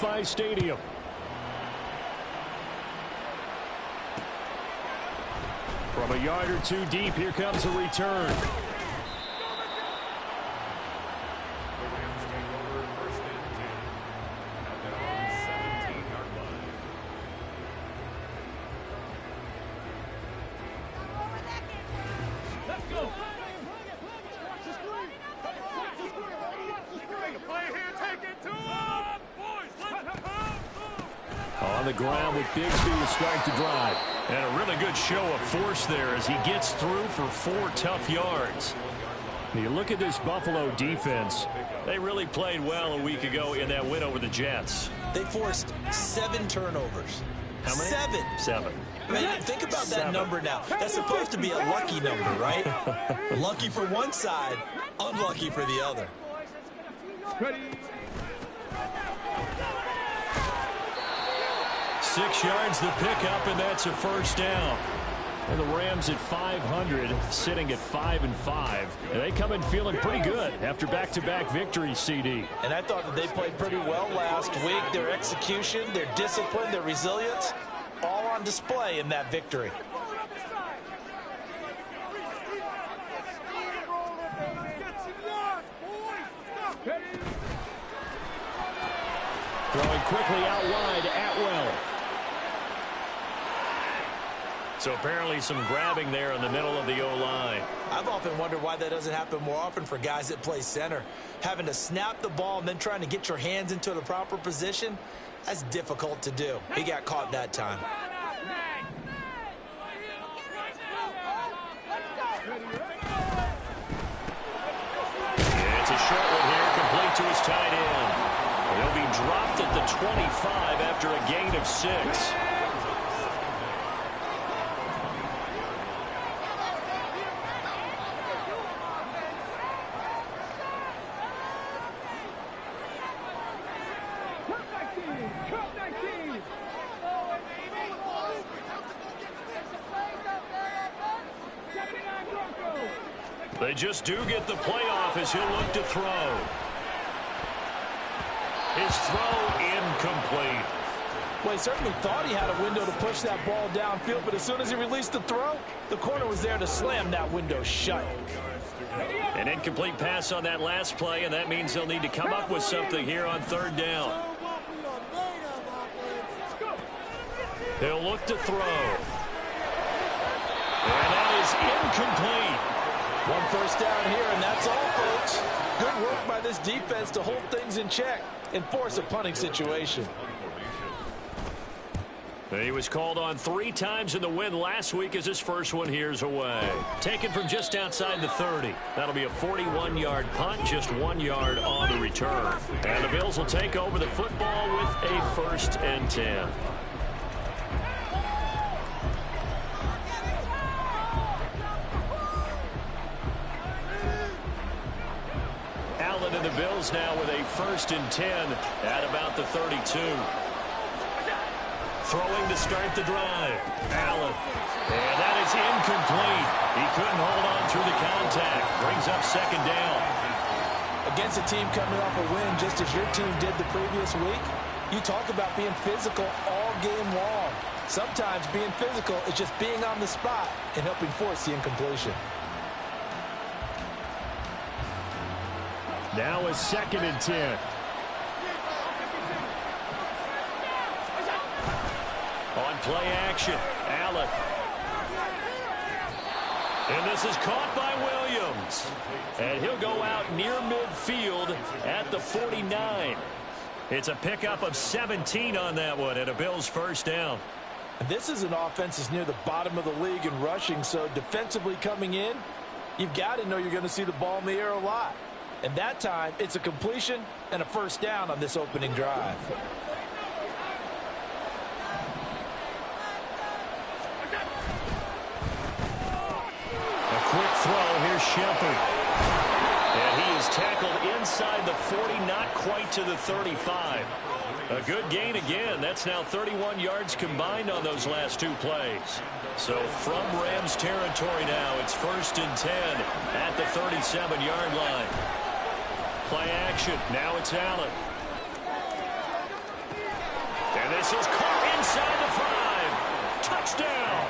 SoFi Stadium. From a yard or two deep, here comes a return. On the ground with Bigsby to start the drive. And a really good show of force there as he gets through for 4 tough yards. You look at this Buffalo defense. They really played well a week ago in that win over the Jets. They forced 7 turnovers. How many? 7. 7. I mean, think about that number now. That's supposed to be a lucky number, right? Lucky for one side, unlucky for the other. Ready. 6 yards the pickup, and that's a first down. And the Rams at 500, sitting at 5-5. And they come in feeling pretty good after back-to-back victories, CD. And I thought that they played pretty well last week. Their execution, their discipline, their resilience, all on display in that victory. Throwing quickly out wide, Atwell. So apparently some grabbing there in the middle of the O-line. I've often wondered why that doesn't happen more often for guys that play center. Having to snap the ball and then trying to get your hands into the proper position, that's difficult to do. He got caught that time. It's a short one here, complete to his tight end. He'll be dropped at the 25 after a gain of 6. They just do get the playoff as he'll look to throw. His throw incomplete. Well, he certainly thought he had a window to push that ball downfield, but as soon as he released the throw, the corner was there to slam that window shut. An incomplete pass on that last play, and that means they'll need to come up with something here on 3rd down. They'll look to throw. And that is incomplete. 1 first down here, and that's all, folks. Good work by this defense to hold things in check and force a punting situation. He was called on 3 times in the win last week as his first one here's away. Taken from just outside the 30. That'll be a 41-yard punt, just 1 yard on the return. And the Bills will take over the football with a 1st and 10. Allen and the Bills now with a 1st and 10 at about the 32. Throwing to start the drive. Allen. And that is incomplete. He couldn't hold on through the contact. Brings up 2nd down. Against a team coming off a win just as your team did the previous week, you talk about being physical all game long. Sometimes being physical is just being on the spot and helping force the incompletion. Now a 2nd and 10. On play action, Allen. And this is caught by Williams. And he'll go out near midfield at the 49. It's a pickup of 17 on that one and a Bills 1st down. This is an offense that's near the bottom of the league in rushing, so defensively coming in, you've got to know you're going to see the ball in the air a lot. And that time, it's a completion and a 1st down on this opening drive. A quick throw. Here's Shepard. And he is tackled inside the 40, not quite to the 35. A good gain again. That's now 31 yards combined on those last 2 plays. So from Rams territory now, it's 1st and 10 at the 37-yard line. Play action. Now it's Allen. passes caught inside the 5. Touchdown.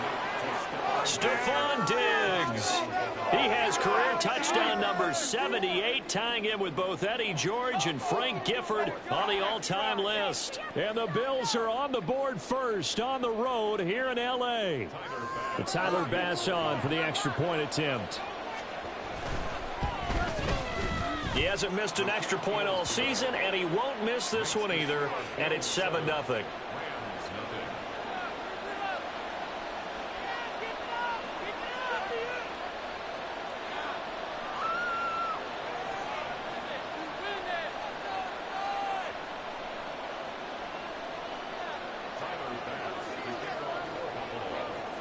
Stephon Diggs. He has career touchdown number 78, tying him with both Eddie George and Frank Gifford on the all-time list. And the Bills are on the board first on the road here in L.A. But Tyler Bass on for the extra point attempt. He hasn't missed an extra point all season, and he won't miss this one either, and it's 7-0.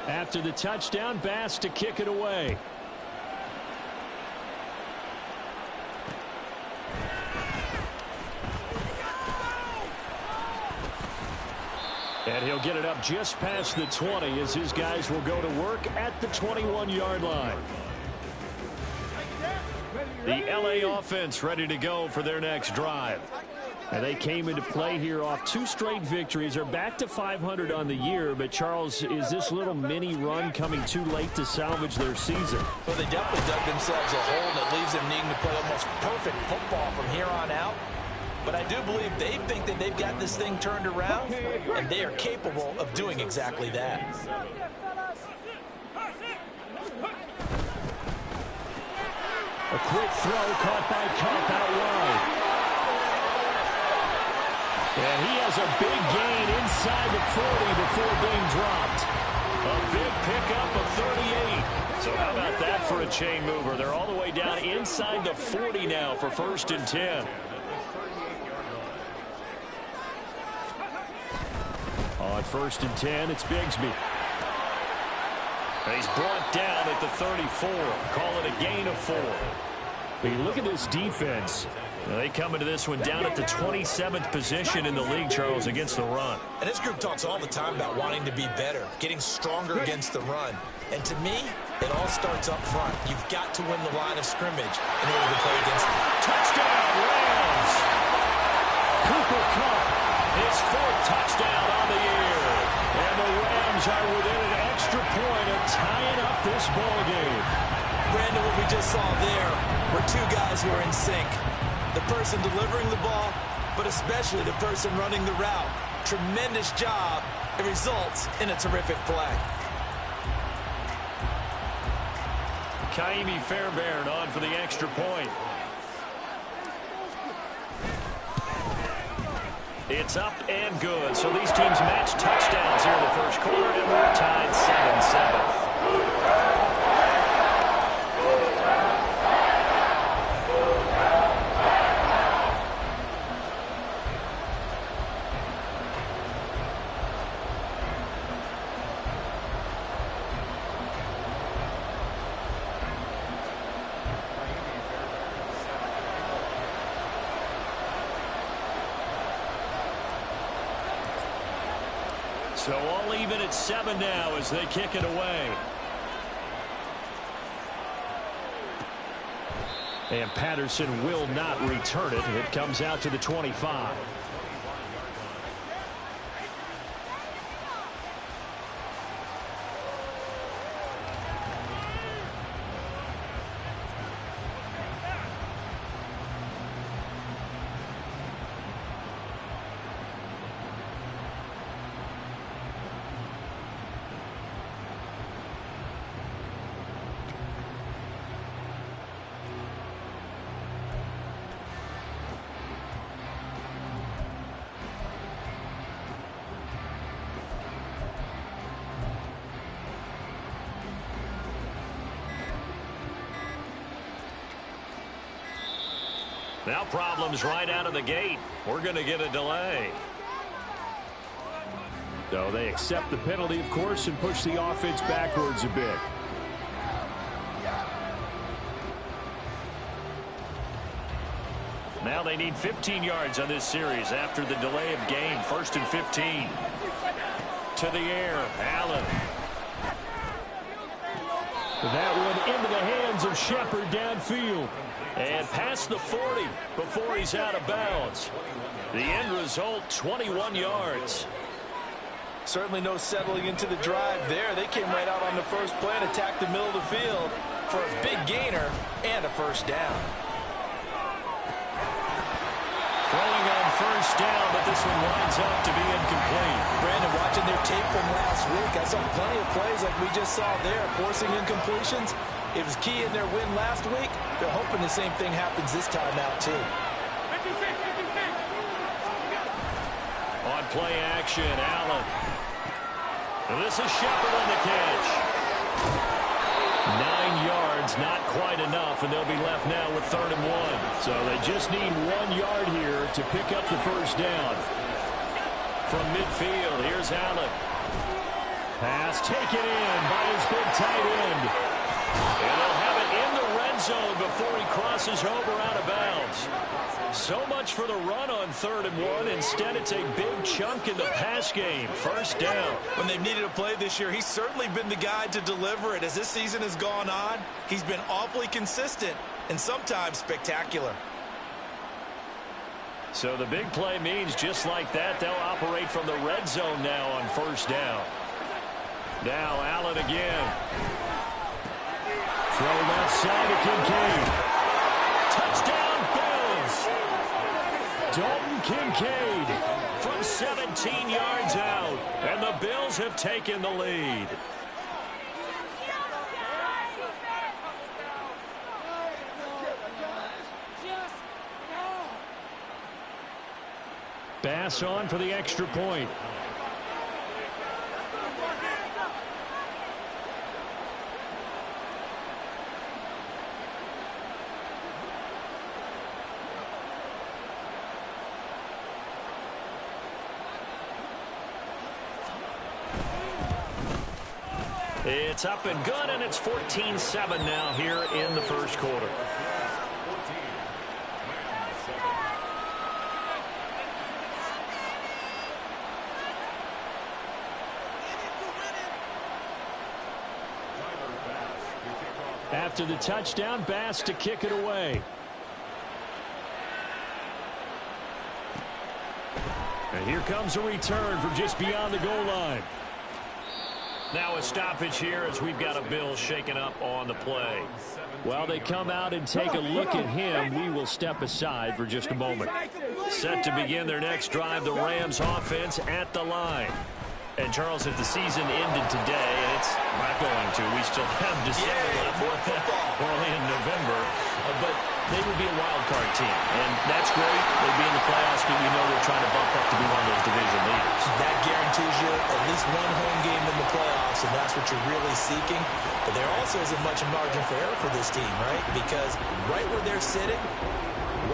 After the touchdown, Bass to kick it away. And he'll get it up just past the 20 as his guys will go to work at the 21-yard line. The L.A. offense ready to go for their next drive. And they came into play here off 2 straight victories. They're back to 500 on the year. But, Charles, is this little mini run coming too late to salvage their season? Well, they definitely dug themselves a hole that leaves them needing to play almost perfect football from here on out. But I do believe they think that they've got this thing turned around, and they are capable of doing exactly that. A quick throw caught by Cup out wide. And he has a big gain inside the 40 before being dropped. A big pickup of 38. So how about that for a chain mover? They're all the way down inside the 40 now for 1st and 10. On 1st and 10, it's Bigsby. And he's brought down at the 34. Call it a gain of 4. But you look at this defense. They come into this one down at the 27th position in the league, Charles, against the run. And this group talks all the time about wanting to be better, getting stronger against the run. And to me, it all starts up front. You've got to win the line of scrimmage in order to play against them. Touchdown, Rams! Cooper Kupp, his 4th touchdown on the year. And the Rams are within an extra point of tying up this ball game. Brandon, what we just saw there were 2 guys who are in sync. The person delivering the ball, but especially the person running the route. Tremendous job. It results in a terrific play. Kaimi Fairbairn on for the extra point. It's up and good. So these teams match touchdowns here in the first quarter, and we're tied 7-7. So all even at 7 now as they kick it away. And Patterson will not return it. It comes out to the 25. Now problems right out of the gate. We're going to get a delay. So they accept the penalty, of course, and push the offense backwards a bit. Now they need 15 yards on this series after the delay of game. 1st and 15. To the air, Allen. That one into the hands of Shepard downfield. And past the 40 before he's out of bounds. The end result, 21 yards. Certainly no settling into the drive there. They came right out on the first play and attacked the middle of the field for a big gainer and a first down. Throwing on first down, but this one winds up to be incomplete. Brandon, watching their tape from last week, I saw plenty of plays like we just saw there, forcing incompletions. It was key in their win last week. They're hoping the same thing happens this time out, too. On play action, Allen. And this is Shepard on the catch. 9 yards, not quite enough, and they'll be left now with 3rd and 1. So they just need 1 yard here to pick up the first down. From midfield, here's Allen. Pass taken in by his big tight end. And they'll have it in the red zone before he crosses over out of bounds. So much for the run on 3rd and 1. Instead, it's a big chunk in the pass game. First down. When they've needed a play this year, he's certainly been the guy to deliver it. As this season has gone on, he's been awfully consistent and sometimes spectacular. So the big play means just like that, they'll operate from the red zone now on first down. Now Allen again. Throw left side to Kincaid. Touchdown Bills. Dalton Kincaid from 17 yards out. And the Bills have taken the lead. Bass on for the extra point. It's up and good, and it's 14-7 now here in the first quarter. After the touchdown, Bass to kick it away. And here comes a return from just beyond the goal line. Now a stoppage here as we've got a Bill shaken up on the play. While they come out and take a look at him, we will step aside for just a moment. Set to begin their next drive, the Rams offense at the line. And, Charles, if the season ended today, and it's not going to, we still have December left, early in November, but they would be a wild card team. And that's great. They'd be in the playoffs, but we know they're trying to bump up to be one of those division leaders. That guarantees you at least one home game in the playoffs, and that's what you're really seeking. But there also isn't much margin for error for this team, right? Because right where they're sitting,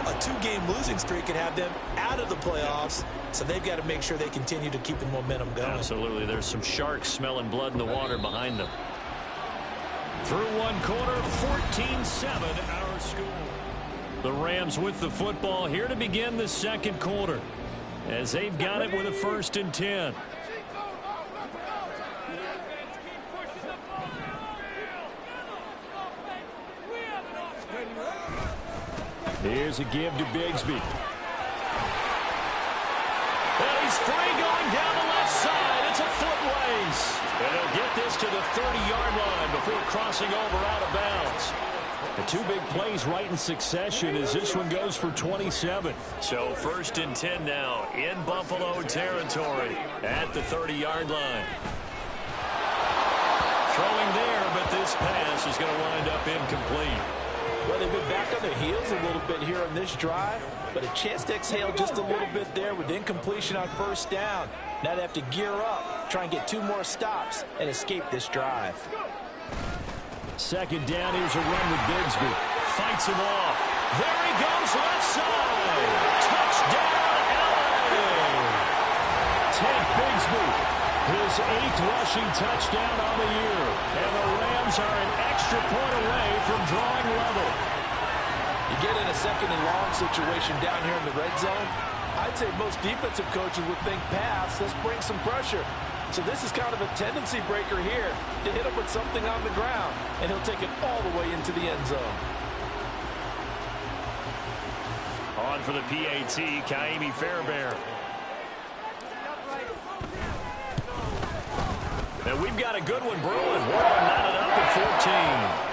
a 2-game losing streak could have them out of the playoffs, so they've got to make sure they continue to keep the momentum going. Absolutely. There's some sharks smelling blood in the water behind them. Through one quarter, 14-7 our score. The Rams with the football here to begin the second quarter, as they've got it with a 1st and 10. Here's a give to Bigsby. And he's free going down the left side. It's a foot race. And he'll get this to the 30-yard line before crossing over out of bounds. The 2 big plays right in succession as this one goes for 27. So 1st and 10 now in Buffalo territory at the 30-yard line. Throwing there, but this pass is going to wind up incomplete. Well, they've been back on their heels a little bit here on this drive, but a chance to exhale just a little bit there with incompletion on first down. Now they have to gear up, try and get 2 more stops, and escape this drive. Second down, here's a run with Bigsby. Fights him off. There he goes, left side. Touchdown, LA. Ted Bigsby, his 8th rushing touchdown on the year. And the Rams are an extra point away from drawing level. You get in a 2nd and long situation down here in the red zone, I'd say most defensive coaches would think pass, let's bring some pressure. So this is kind of a tendency breaker here to hit him with something on the ground, and he'll take it all the way into the end zone. On for the PAT, Kaimi Fairbairn. And we've got a good one brewing. We're all knotted up at 14.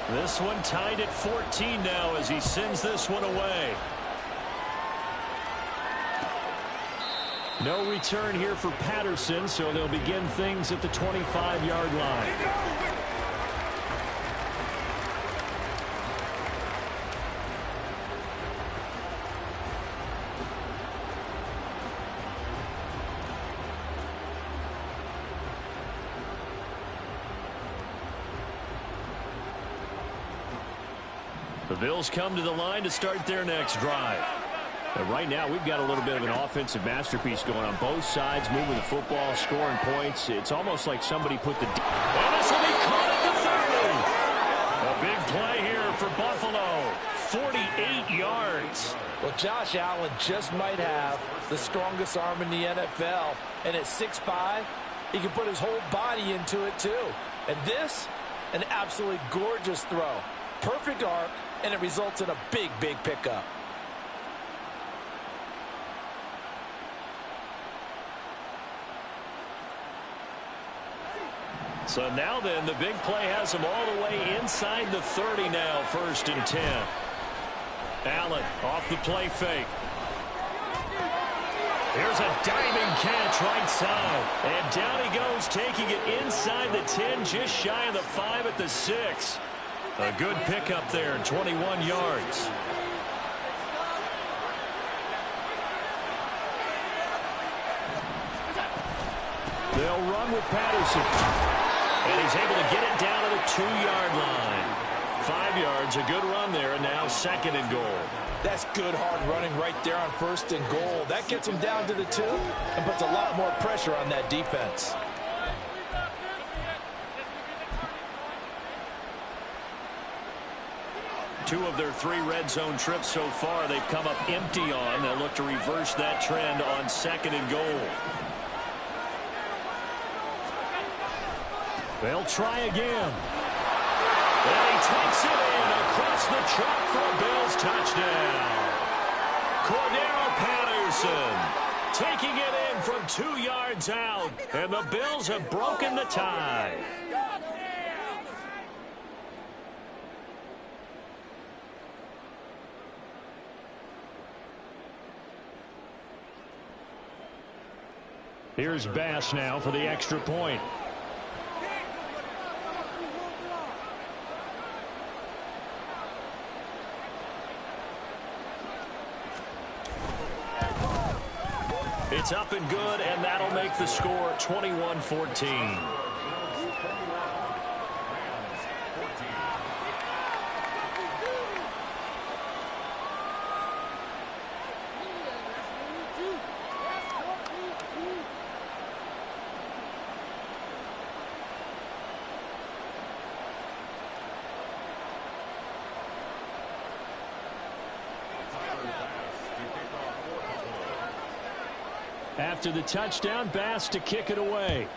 This one tied at 14 now as he sends this one away. No return here for Patterson, so they'll begin things at the 25-yard line. The Bills come to the line to start their next drive. And right now, we've got a little bit of an offensive masterpiece going on both sides, moving the football, scoring points. It's almost like somebody put the... And this will be caught at the 30. A big play here for Buffalo. 48 yards. Well, Josh Allen just might have the strongest arm in the NFL. And at 6'5", he can put his whole body into it, too. And this, an absolutely gorgeous throw. Perfect arc, and it results in a big, big pickup. So now then, the big play has him all the way inside the 30 now, 1st and 10. Allen off the play fake. Here's a diving catch right side. And down he goes, taking it inside the 10, just shy of the 5 at the 6. A good pickup there, 21 yards. They'll run with Patterson. And he's able to get it down to the 2-yard line. 5 yards, a good run there, and now 2nd and goal. That's good hard running right there on 1st and goal. That gets him down to the 2 and puts a lot more pressure on that defense. Two of their 3 red zone trips so far, they've come up empty on. They'll look to reverse that trend on 2nd and goal. They'll try again. And he takes it in across the chalk for a Bills touchdown. Cordero Patterson taking it in from 2 yards out. And the Bills have broken the tie. Here's Bass now for the extra point. It's up and good, and that'll make the score 21-14. After the touchdown, Bass to kick it away.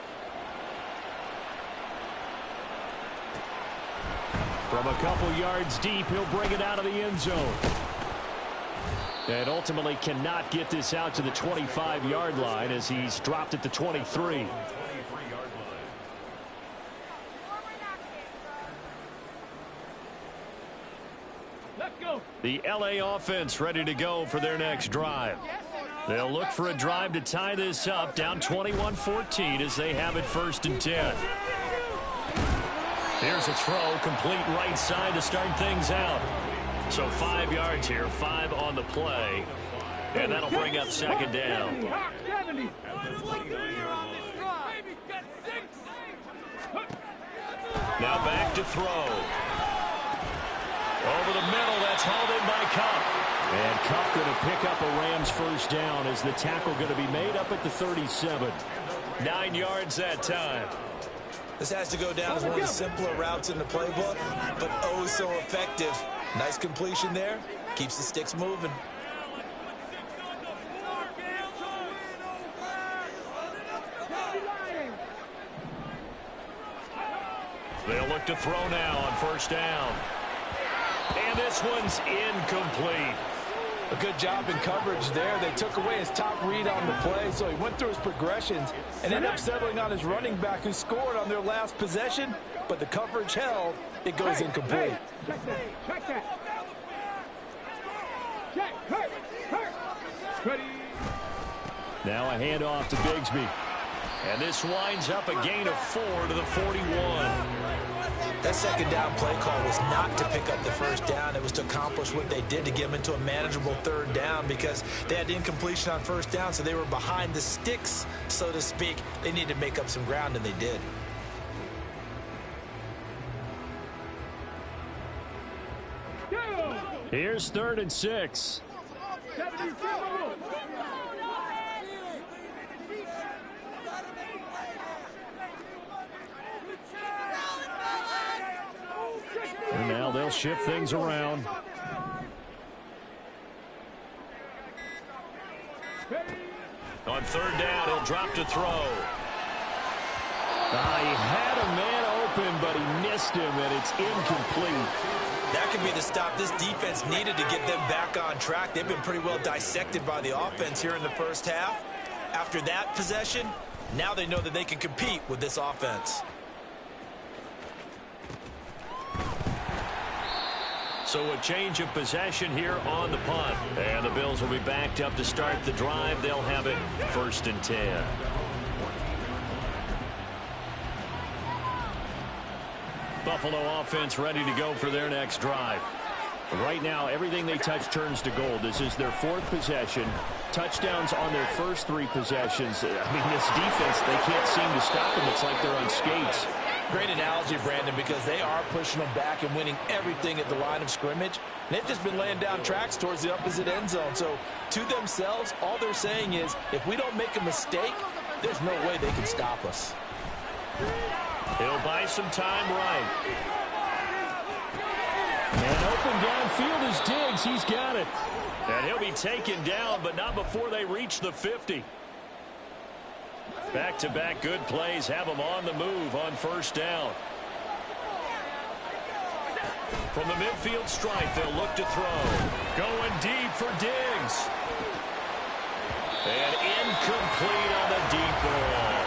From a couple yards deep, he'll bring it out of the end zone. And ultimately cannot get this out to the 25-yard line as he's dropped at the 23. Let's go. The LA offense ready to go for their next drive. They'll look for a drive to tie this up, down 21-14 as they have it 1st and 10. Here's a throw, complete right side to start things out. So 5 yards here, 5 on the play, and that'll bring up 2nd down. Now back to throw. Over the middle, that's hauled in by Cup. And Cup going to pick up a Rams first down as the tackle going to be made up at the 37. 9 yards that time. This has to go down as one of the simpler routes in the playbook, but oh so effective. Nice completion there. Keeps the sticks moving. They'll look to throw now on first down. And this one's incomplete. A good job in coverage there. They took away his top read on the play, so he went through his progressions and ended up settling on his running back who scored on their last possession, but the coverage held. It goes incomplete. Check that. Ready. Now a handoff to Bigsby. And this winds up a gain of 4 to the 41. That second down play call was not to pick up the first down. It was to accomplish what they did to get them into a manageable third down because they had incompletion on first down, so they were behind the sticks, so to speak. They needed to make up some ground, and they did. Here's 3rd and 6. And now they'll shift things around. On 3rd down, he'll drop to throw. He had a man open, but he missed him, and it's incomplete. That could be the stop this defense needed to get them back on track. They've been pretty well dissected by the offense here in the first half. After that possession, now they know that they can compete with this offense. So a change of possession here on the punt. And the Bills will be backed up to start the drive. They'll have it 1st and 10. Buffalo offense ready to go for their next drive. Right now, everything they touch turns to gold. This is their 4th possession. Touchdowns on their first 3 possessions. I mean, this defense, they can't seem to stop them. It's like they're on skates. Great analogy, Brandon, because they are pushing them back and winning everything at the line of scrimmage. They've just been laying down tracks towards the opposite end zone. So to themselves, all they're saying is, if we don't make a mistake, there's no way they can stop us. He'll buy some time right. And open downfield is Diggs. He's got it. And he'll be taken down, but not before they reach the 50. Back-to-back good plays have them on the move on first down. From the midfield stripe, they'll look to throw. Going deep for Diggs. And incomplete on the deep ball.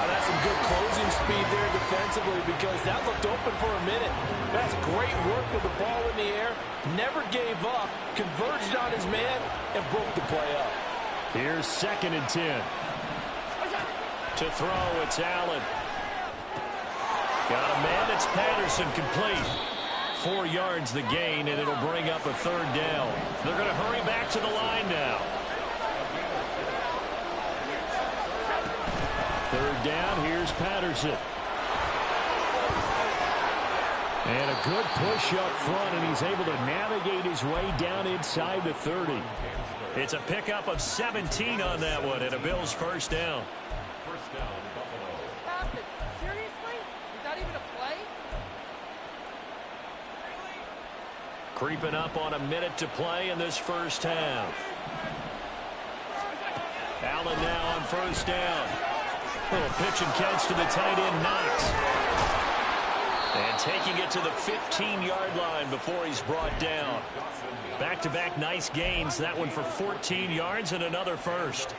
That's some good closing speed there defensively because that looked open for a minute. That's great work with the ball in the air. Never gave up, converged on his man, and broke the play up. Here's 2nd and 10. To throw, it's Allen. Got a man, it's Patterson, complete. 4 yards the gain, and it'll bring up a 3rd down. They're going to hurry back to the line now. 3rd down, here's Patterson. And a good push up front, and he's able to navigate his way down inside the 30. It's a pickup of 17 on that one, and a Bills first down. Seriously? Is that even a play? Creeping up on a minute to play in this first half. Allen now on first down. Little pitch and catch to the tight end, Knox. And taking it to the 15-yard line before he's brought down. Back-to-back nice gains. That one for 14 yards and another first.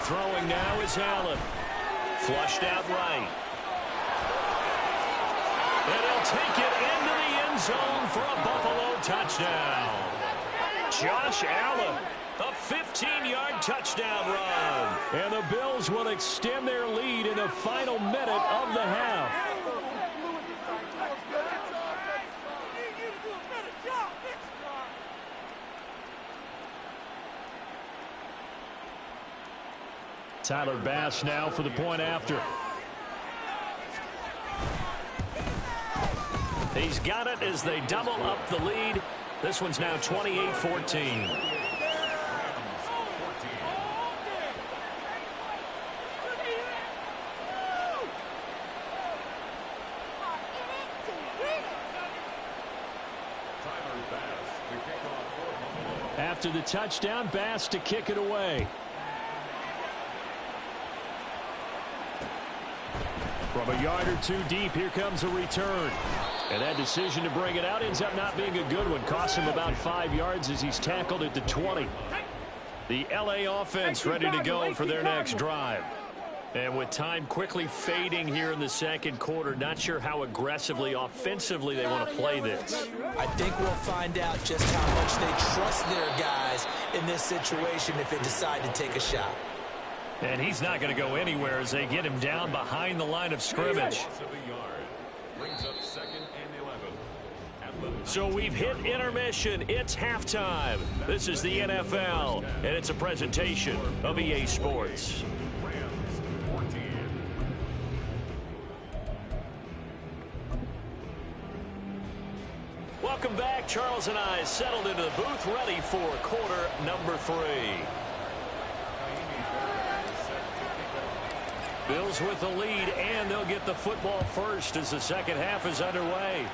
Throwing now is Allen. Flushed out right. And he'll take it into the end zone for a Buffalo touchdown. Josh Allen, a 15-yard touchdown run. And the Bills will extend their lead in the final minute of the half. Tyler Bass now for the point after. He's got it as they double up the lead. This one's now 28-14. After the touchdown, Bass to kick it away. From a yard or two deep, here comes a return. And that decision to bring it out ends up not being a good one. Costs him about 5 yards as he's tackled at the 20. The LA offense ready to go for their next drive. And with time quickly fading here in the second quarter, not sure how aggressively, offensively they want to play this. I think we'll find out just how much they trust their guys in this situation if they decide to take a shot. And he's not going to go anywhere as they get him down behind the line of scrimmage. So we've hit intermission. It's halftime. This is the NFL, and it's a presentation of EA Sports. Welcome back. Charles and I settled into the booth, ready for quarter number 3. Bills with the lead, and they'll get the football first as the second half is underway.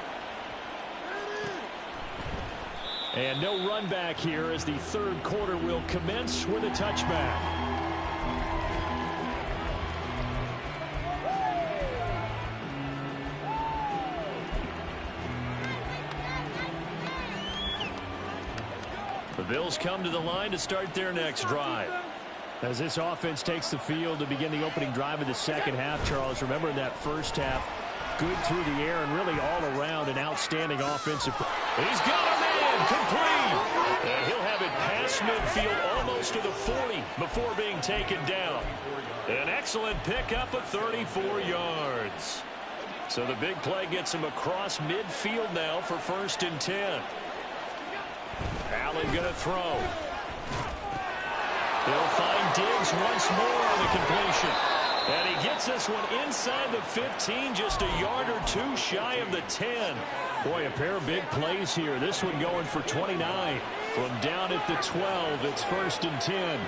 And no run back here as the third quarter will commence with a touchback. The Bills come to the line to start their next drive. As this offense takes the field to begin the opening drive of the second half, Charles, remember in that first half, good through the air and really all around an outstanding offensive. He's got a man complete. And he'll have it past midfield almost to the 40 before being taken down. An excellent pickup of 34 yards. So the big play gets him across midfield now for 1st and 10. Allen going to throw. They'll find Diggs once more on the completion. And he gets this one inside the 15, just a yard or two shy of the 10. Boy, a pair of big plays here. This one going for 29. From down at the 12, it's 1st and 10.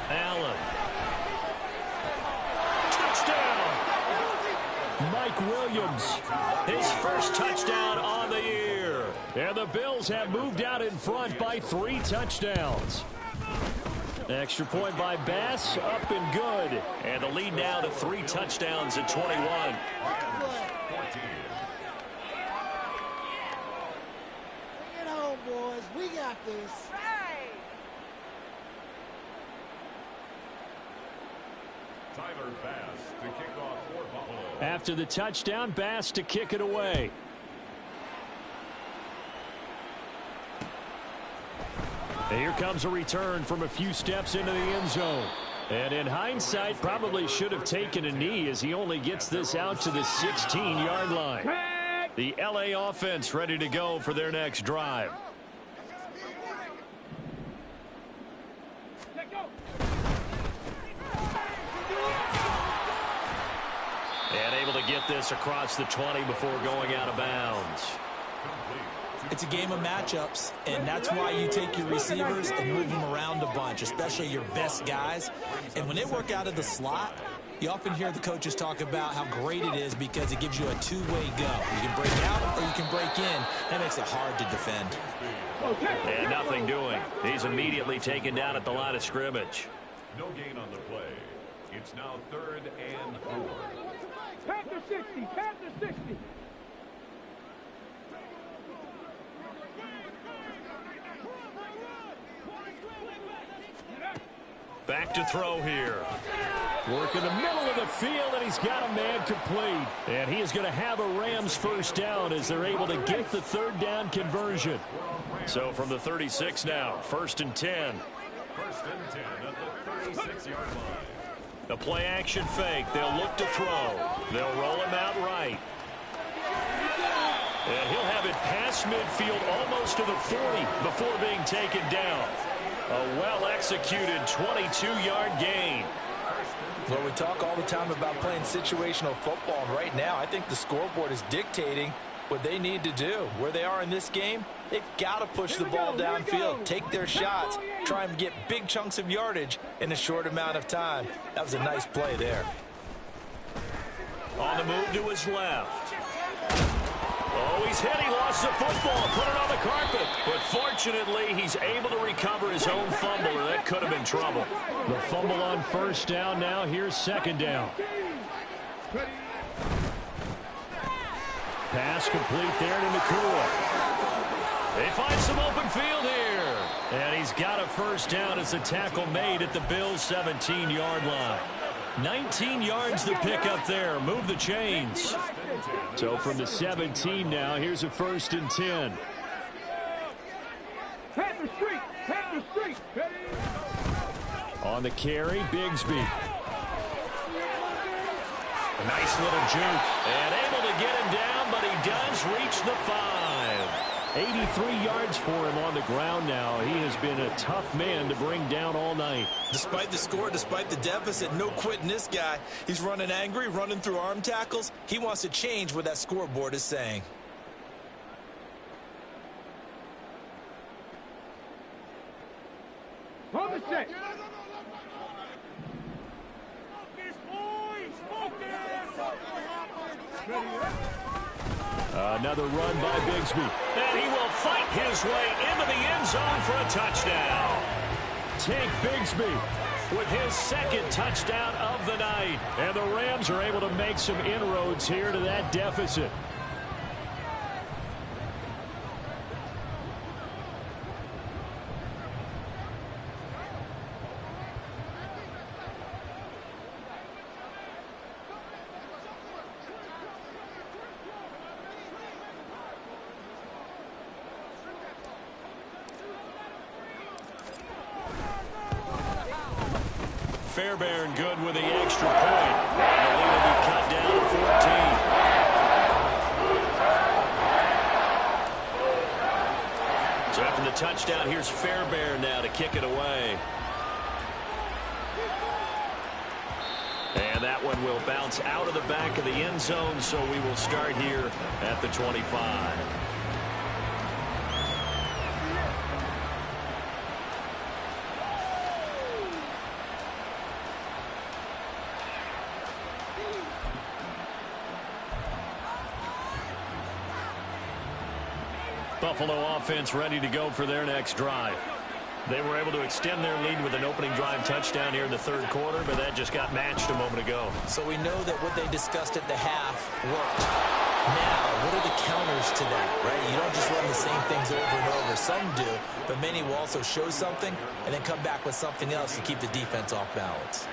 Allen. Touchdown! Mike Williams, his first touchdown on the year. And the Bills have moved out in front by 3 touchdowns. Extra point by Bass, up and good. And the lead now to 3 touchdowns at 21. Bring it home, boys. We got this. Tyler Bass to kick off for Buffalo. After the touchdown, Bass to kick it away. And here comes a return from a few steps into the end zone. And in hindsight, probably should have taken a knee as he only gets this out to the 16-yard line. The LA offense ready to go for their next drive. And able to get this across the 20 before going out of bounds. It's a game of matchups, and that's why you take your receivers and move them around a bunch, especially your best guys. And when they work out of the slot, you often hear the coaches talk about how great it is because it gives you a two-way go. You can break out or you can break in. That makes it hard to defend. And nothing doing. He's immediately taken down at the line of scrimmage. No gain on the play. It's now 3rd and 4. Panther 60, Panther 60. Back to throw here. Work in the middle of the field, and he's got a man complete. And he is going to have a Rams first down as they're able to get the 3rd down conversion. So from the 36 now, 1st and 10. 1st and 10 at the 36-yard line. The play action fake. They'll look to throw. They'll roll him out right. And he'll have it past midfield almost to the 40 before being taken down. A well-executed 22-yard gain. Well, we talk all the time about playing situational football, and right now I think the scoreboard is dictating what they need to do. Where they are in this game, they've got to push the ball downfield, take their shots, try and get big chunks of yardage in a short amount of time. That was a nice play there. On the move to his left. Oh, he's hit. He lost the football. Put it on the carpet. But fortunately, he's able to recover his own fumble, or that could have been trouble. The fumble on first down now. Here's second down. Pass complete there to Nakua. They find some open field here. And he's got a first down as the tackle made at the Bills' 17-yard line. 19 yards to pick up there. Move the chains. So from the 17 now, here's a 1st and 10. Panther Street! Panther Street! On the carry, Bigsby. A nice little juke. And able to get him down, but he does reach the 5. 83 yards for him on the ground now. He has been a tough man to bring down all night. Despite the score, despite the deficit, no quitting this guy. He's running angry, running through arm tackles. He wants to change what that scoreboard is saying. Hold the set! Another run by Bigsby. And he will fight his way into the end zone for a touchdown. Take Bigsby with his second touchdown of the night. And the Rams are able to make some inroads here to that deficit. Fairbairn good with the extra point. And the lead will be cut down to 14. So after the touchdown, here's Fairbairn now to kick it away. And that one will bounce out of the back of the end zone, so we will start here at the 25. Buffalo offense ready to go for their next drive. They were able to extend their lead with an opening drive touchdown here in the third quarter, but that just got matched a moment ago. So we know that what they discussed at the half worked. Now, what are the counters to that, right? You don't just run the same things over and over. Some do, but many will also show something and then come back with something else to keep the defense off balance.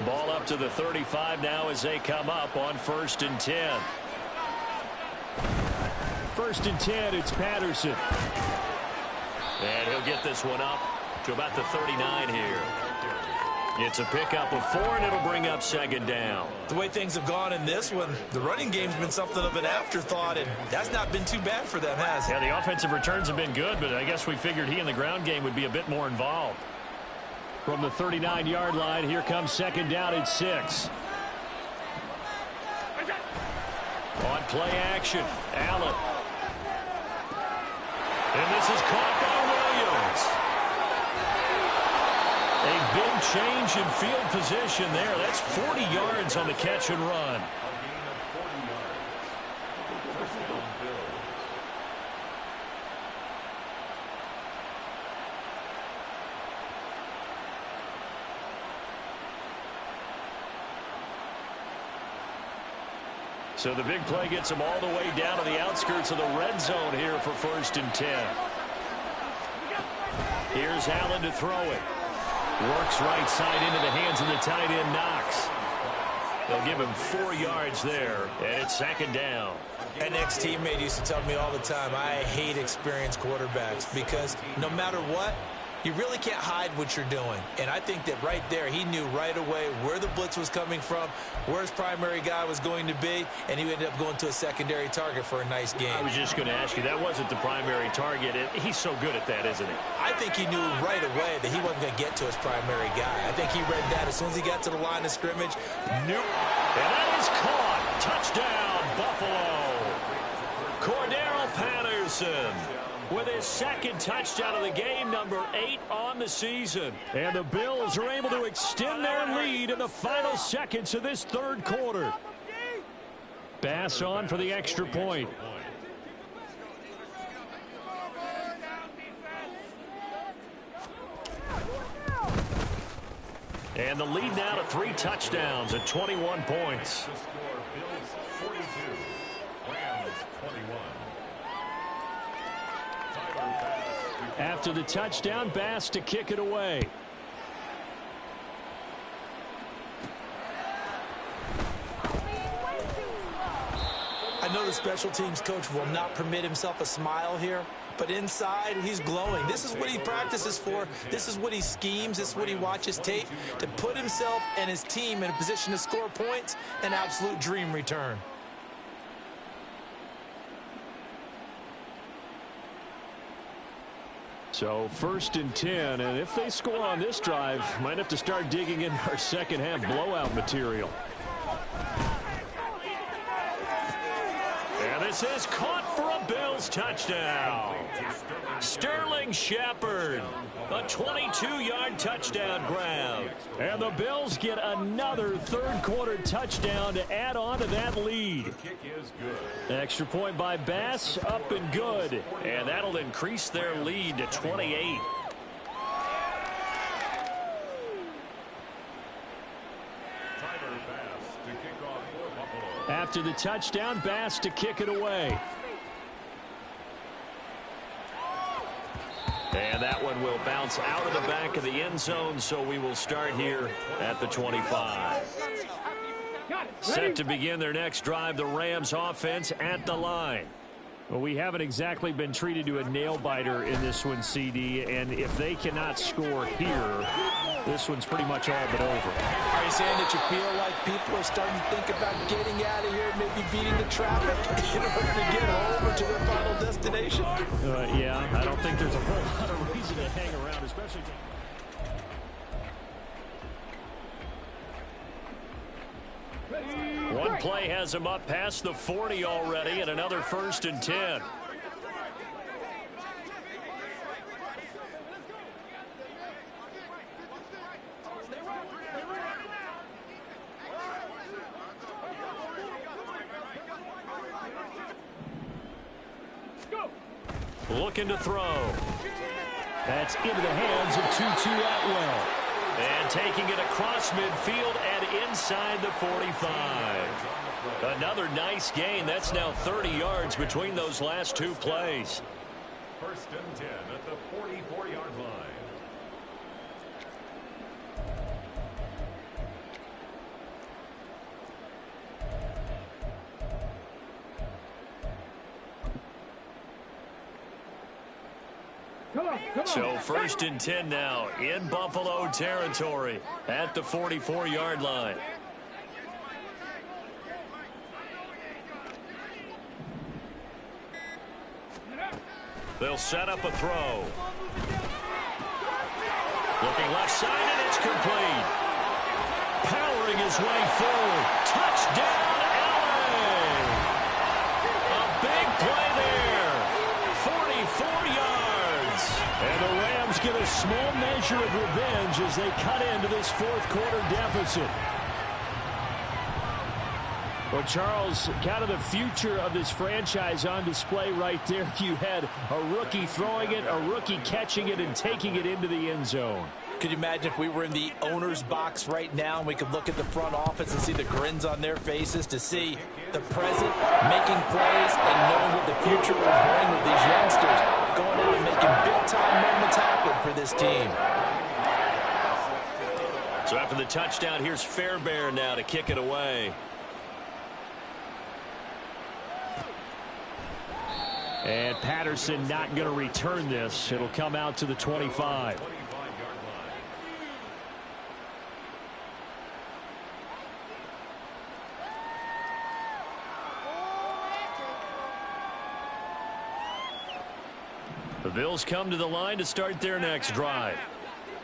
Ball up to the 35 now as they come up on 1st and 10. 1st and 10, it's Patterson. And he'll get this one up to about the 39 here. It's a pickup of 4, and it'll bring up second down. The way things have gone in this one, the running game's been something of an afterthought, and that's not been too bad for them, has it? Yeah, the offensive returns have been good, but I guess we figured he in the ground game would be a bit more involved. From the 39-yard line, here comes second down at 6. On play action, Allen. And this is caught by Williams. A big change in field position there. That's 40 yards on the catch and run. So the big play gets him all the way down to the outskirts of the red zone here for 1st and 10. Here's Allen to throw it. Works right side into the hands of the tight end, Knox. They'll give him 4 yards there, and it's second down. An ex-teammate used to tell me all the time, I hate experienced quarterbacks because no matter what, You really can't hide what you're doing. And I think that right there, he knew right away where the blitz was coming from, where his primary guy was going to be, and he ended up going to a secondary target for a nice game. I was just going to ask you, that wasn't the primary target. He's so good at that, isn't he? I think he knew right away that he wasn't going to get to his primary guy. I think he read that as soon as he got to the line of scrimmage. Nope. And that is caught. Touchdown, Buffalo. Cordero Patterson with his second touchdown of the game, number 8 on the season. And the Bills are able to extend their lead in the final seconds of this third quarter. Bass on for the extra point. And the lead now to 3 touchdowns at 21 points. After the touchdown, Bass to kick it away. I know the special teams coach will not permit himself a smile here, but inside, he's glowing. This is what he practices for. This is what he schemes. This is what he watches tape to put himself and his team in a position to score points. An absolute dream return. So 1st and 10, and if they score on this drive, might have to start digging in our second half blowout material. And this is caught for a Bills touchdown. Sterling Shepard, a 22-yard touchdown grab. And the Bills get another third-quarter touchdown to add on to that lead. Extra point by Bass, up and good. And that'll increase their lead to 28. After the touchdown, Bass to kick it away. And that one will bounce out of the back of the end zone, so we will start here at the 25. Set to begin their next drive, the Rams offense at the line. Well, we haven't exactly been treated to a nail-biter in this one, CD, and if they cannot score here, this one's pretty much all but over. Are you saying that you feel like people are starting to think about getting out of here, maybe beating the traffic in order to get home or to their final destination? Yeah, I don't think there's a whole lot of reason to hang around, especially... One play has him up past the 40 already, and another 1st and 10. Looking to throw. That's into the hands of Tutu Atwell. And taking it across midfield and inside the 45. Another nice gain. That's now 30 yards between those last 2 plays. 1st and 10 at the 44-yard line. So 1st and 10 now in Buffalo territory at the 44-yard line. They'll set up a throw. Looking left side, and it's complete. Powering his way forward. Touchdown, LA! A big play there. 44 yards. And the Rams get a small measure of revenge as they cut into this 4th quarter deficit. Well, Charles, kind of the future of this franchise on display right there. You had a rookie throwing it, a rookie catching it, and taking it into the end zone. Could you imagine if we were in the owner's box right now and we could look at the front office and see the grins on their faces, to see the present making plays and knowing what the future will bring with these youngsters going out and making big-time moments happen for this team. So after the touchdown, here's Fairbairn now to kick it away. And Patterson not going to return this. It'll come out to the 25. The Bills come to the line to start their next drive.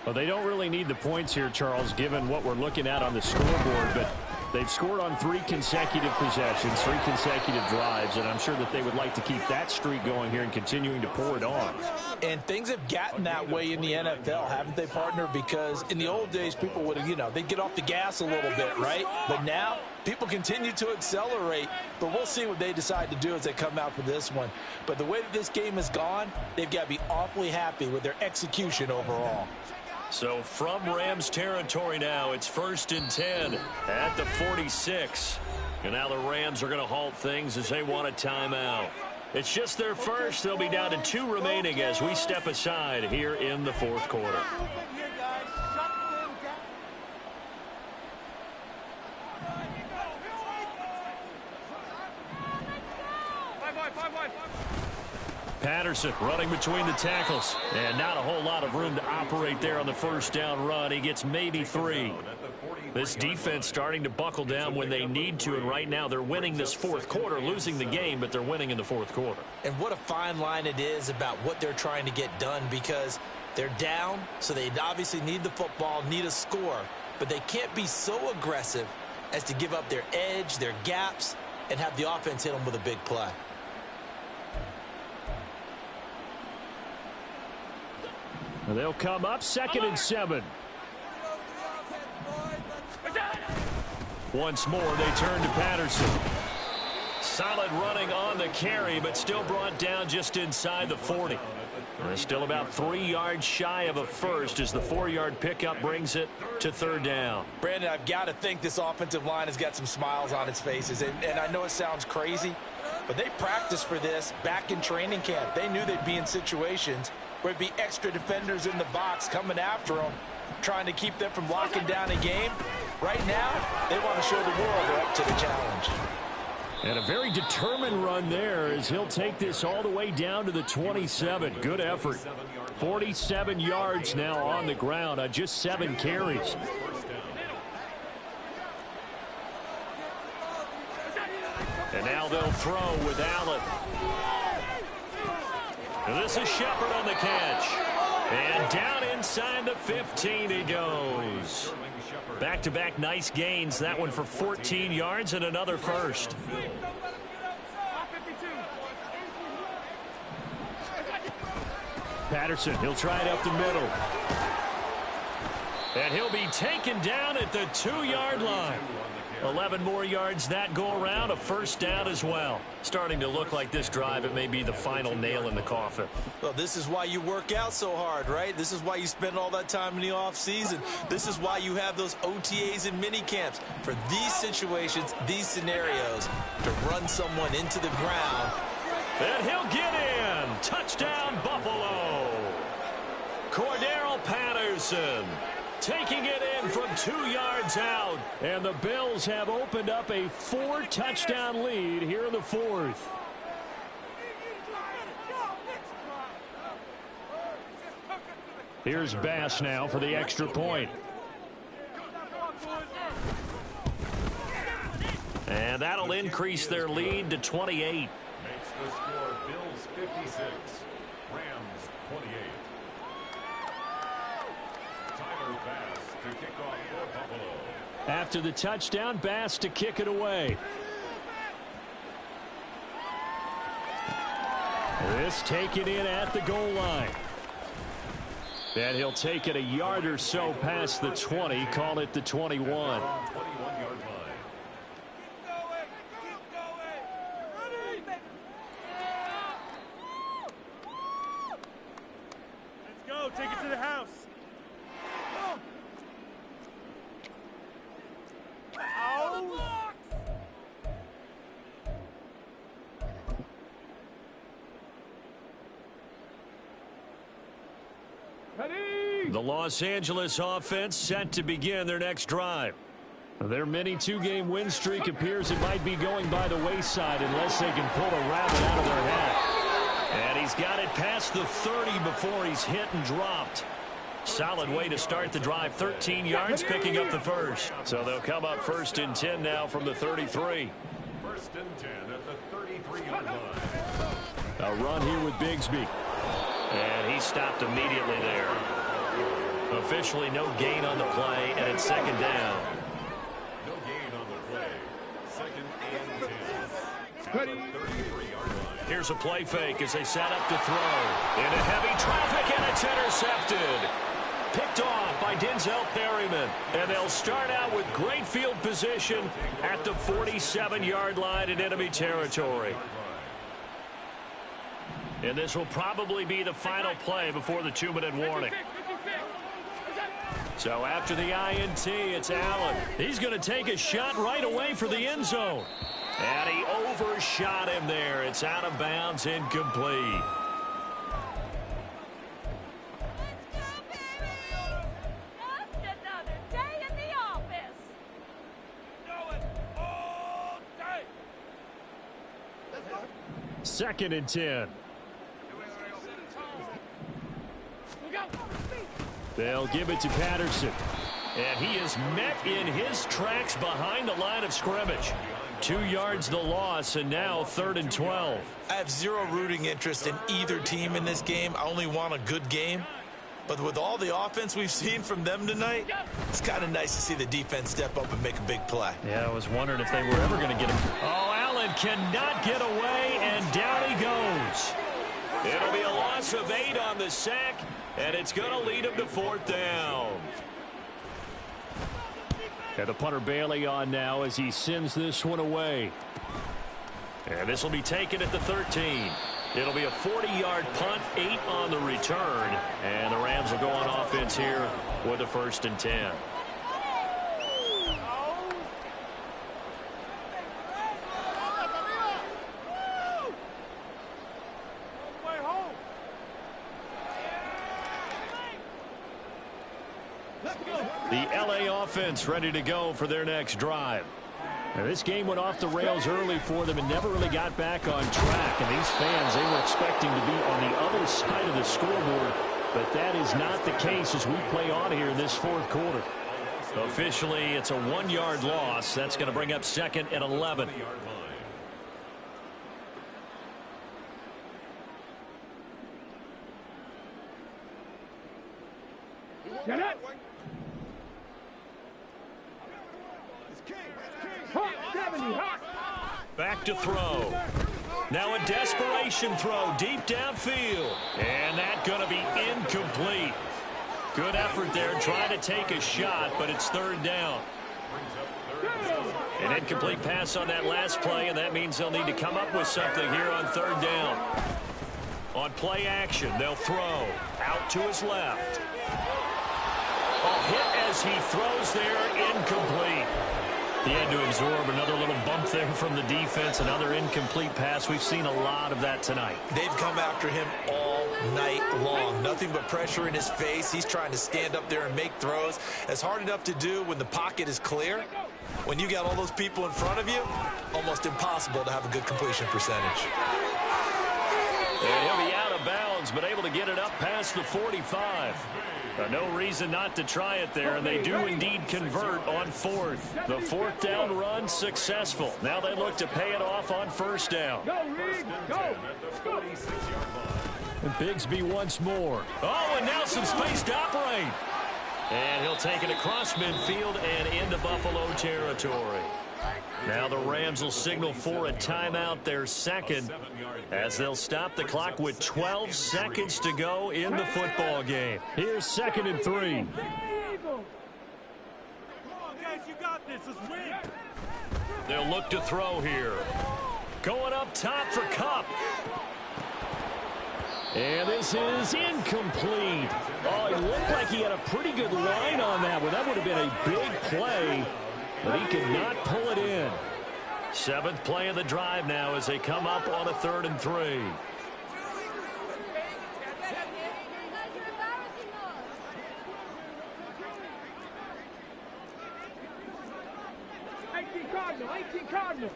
Well, they don't really need the points here, Charles, given what we're looking at on the scoreboard, but they've scored on 3 consecutive possessions, 3 consecutive drives, and I'm sure that they would like to keep that streak going here and continuing to pour it on. And things have gotten that way in the NFL, haven't they, partner? Because in the old days, people would have, they'd get off the gas a little bit, right? But now, people continue to accelerate, but we'll see what they decide to do as they come out for this one. But the way that this game has gone, they've got to be awfully happy with their execution overall. So from Rams territory now, it's 1st and 10 at the 46. And now the Rams are going to halt things as they want a timeout. It's just their first. They'll be down to 2 remaining as we step aside here in the 4th quarter. Patterson running between the tackles, and not a whole lot of room to operate there on the first down run. He gets maybe 3. This defense starting to buckle down when they need to, and right now they're winning this 4th quarter, losing the game, but they're winning in the 4th quarter. And what a fine line it is about what they're trying to get done, because they're down, so they obviously need the football, need a score, but they can't be so aggressive as to give up their edge, their gaps, and have the offense hit them with a big play. They'll come up 2nd and 7. Once more, they turn to Patterson. Solid running on the carry, but still brought down just inside the 40. They're still about 3 yards shy of a first as the 4-yard pickup brings it to 3rd down. Brandon, I've got to think this offensive line has got some smiles on its faces. And I know it sounds crazy, but they practiced for this back in training camp. They knew they'd be in situations where it'd be extra defenders in the box coming after them, trying to keep them from locking down a game. Right now, they want to show the world they're up to the challenge. And a very determined run there as he'll take this all the way down to the 27. Good effort. 47 yards now on the ground on just 7 carries. And now they'll throw with Allen. And this is Shepard on the catch. And down inside the 15 he goes. Back-to-back nice gains. That one for 14 yards and another first. Patterson, he'll try it up the middle. And he'll be taken down at the 2-yard line. 11 more yards that go around, a first down as well. Starting to look like this drive, it may be the final nail in the coffin. Well, this is why you work out so hard, right? This is why you spend all that time in the offseason. This is why you have those OTAs and mini camps. For these situations, these scenarios, to run someone into the ground. And he'll get in. Touchdown, Buffalo. Cordero Patterson taking it in from 2 yards out. And the Bills have opened up a 4-touchdown lead here in the 4th. Here's Bass now for the extra point. And that'll increase their lead to 28. Makes the score Bills 56, Rams 28. Tyler Bass to kick off for Buffalo. After the touchdown, Bass to kick it away. This taken in at the goal line. And he'll take it a yard or so past the 20, call it the 21. 21-yard line. Let's go. Take it to the house. The Los Angeles offense set to begin their next drive. Their mini 2-game win streak appears it might be going by the wayside unless they can pull a rabbit out of their hat. And he's got it past the 30 before he's hit and dropped. Solid way to start the drive. 13 yards, picking up the first. So they'll come up 1st and 10 now from the 33. 1st and 10 at the 33-yard line. A run here with Bigsby. And he stopped immediately there. Officially no gain on the play, and it's 2nd down. No gain on the play. 2nd and 10. At the 33-yard line. Here's a play fake as they set up to throw. Into heavy traffic, and it's intercepted. Picked off by Denzel Perryman. And they'll start out with great field position at the 47-yard line in enemy territory. And this will probably be the final play before the 2-minute warning. So after the INT, it's Allen. He's going to take a shot right away for the end zone. And he overshot him there. It's out of bounds, incomplete. Second and 10. They'll give it to Patterson. And he is met in his tracks behind the line of scrimmage. 2 yards the loss, and now 3rd and 12. I have zero rooting interest in either team in this game. I only want a good game. But with all the offense we've seen from them tonight, it's kind of nice to see the defense step up and make a big play. Yeah, I was wondering if they were ever going to get him. Oh, Allen cannot get away, and down he goes. It'll be a loss of 8 on the sack, and it's going to lead him to 4th down. And the punter Bailey on now as he sends this one away. And this will be taken at the 13. It'll be a 40-yard punt, 8 on the return. And the Rams will go on offense here with a 1st and 10. The LA offense ready to go for their next drive. Now, this game went off the rails early for them and never really got back on track. And these fans, they were expecting to be on the other side of the scoreboard. But that is not the case as we play on here in this 4th quarter. Officially, it's a 1-yard loss. That's going to bring up 2nd and 11. Get it! Back to throw. Now a desperation throw deep downfield. And that's going to be incomplete. Good effort there trying to take a shot, but it's 3rd down. An incomplete pass on that last play, and that means they'll need to come up with something here on 3rd down. On play action, they'll throw out to his left. A hit as he throws there, incomplete. He had to absorb another little bump there from the defense, another incomplete pass. We've seen a lot of that tonight. They've come after him all night long. Nothing but pressure in his face. He's trying to stand up there and make throws. It's hard enough to do when the pocket is clear. When you got all those people in front of you, almost impossible to have a good completion percentage. And he'll be out of bounds, but able to get it up past the 45. No reason not to try it there, and they do indeed convert on 4th. The 4th down run successful. Now they look to pay it off on 1st down. And Bigsby once more. Oh, and now some space to operate. And he'll take it across midfield and into Buffalo territory. Now the Rams will signal for a timeout, their 2nd, as they'll stop the clock with 12 seconds to go in the football game. Here's 2nd and 3. Come on, guys, you got this. Let's win. They'll look to throw here. Going up top for Kupp. And this is incomplete. Oh, it looked like he had a pretty good line on that one. That would have been a big play. But he could not pull it in. 7th play of the drive now as they come up on a 3rd and 3. 18 Cardinal.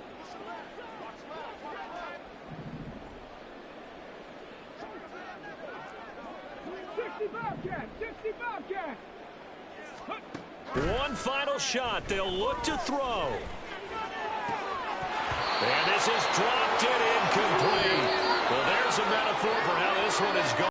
One final shot. They'll look to throw. And this is dropped and incomplete. Well, there's a metaphor for how this one is going.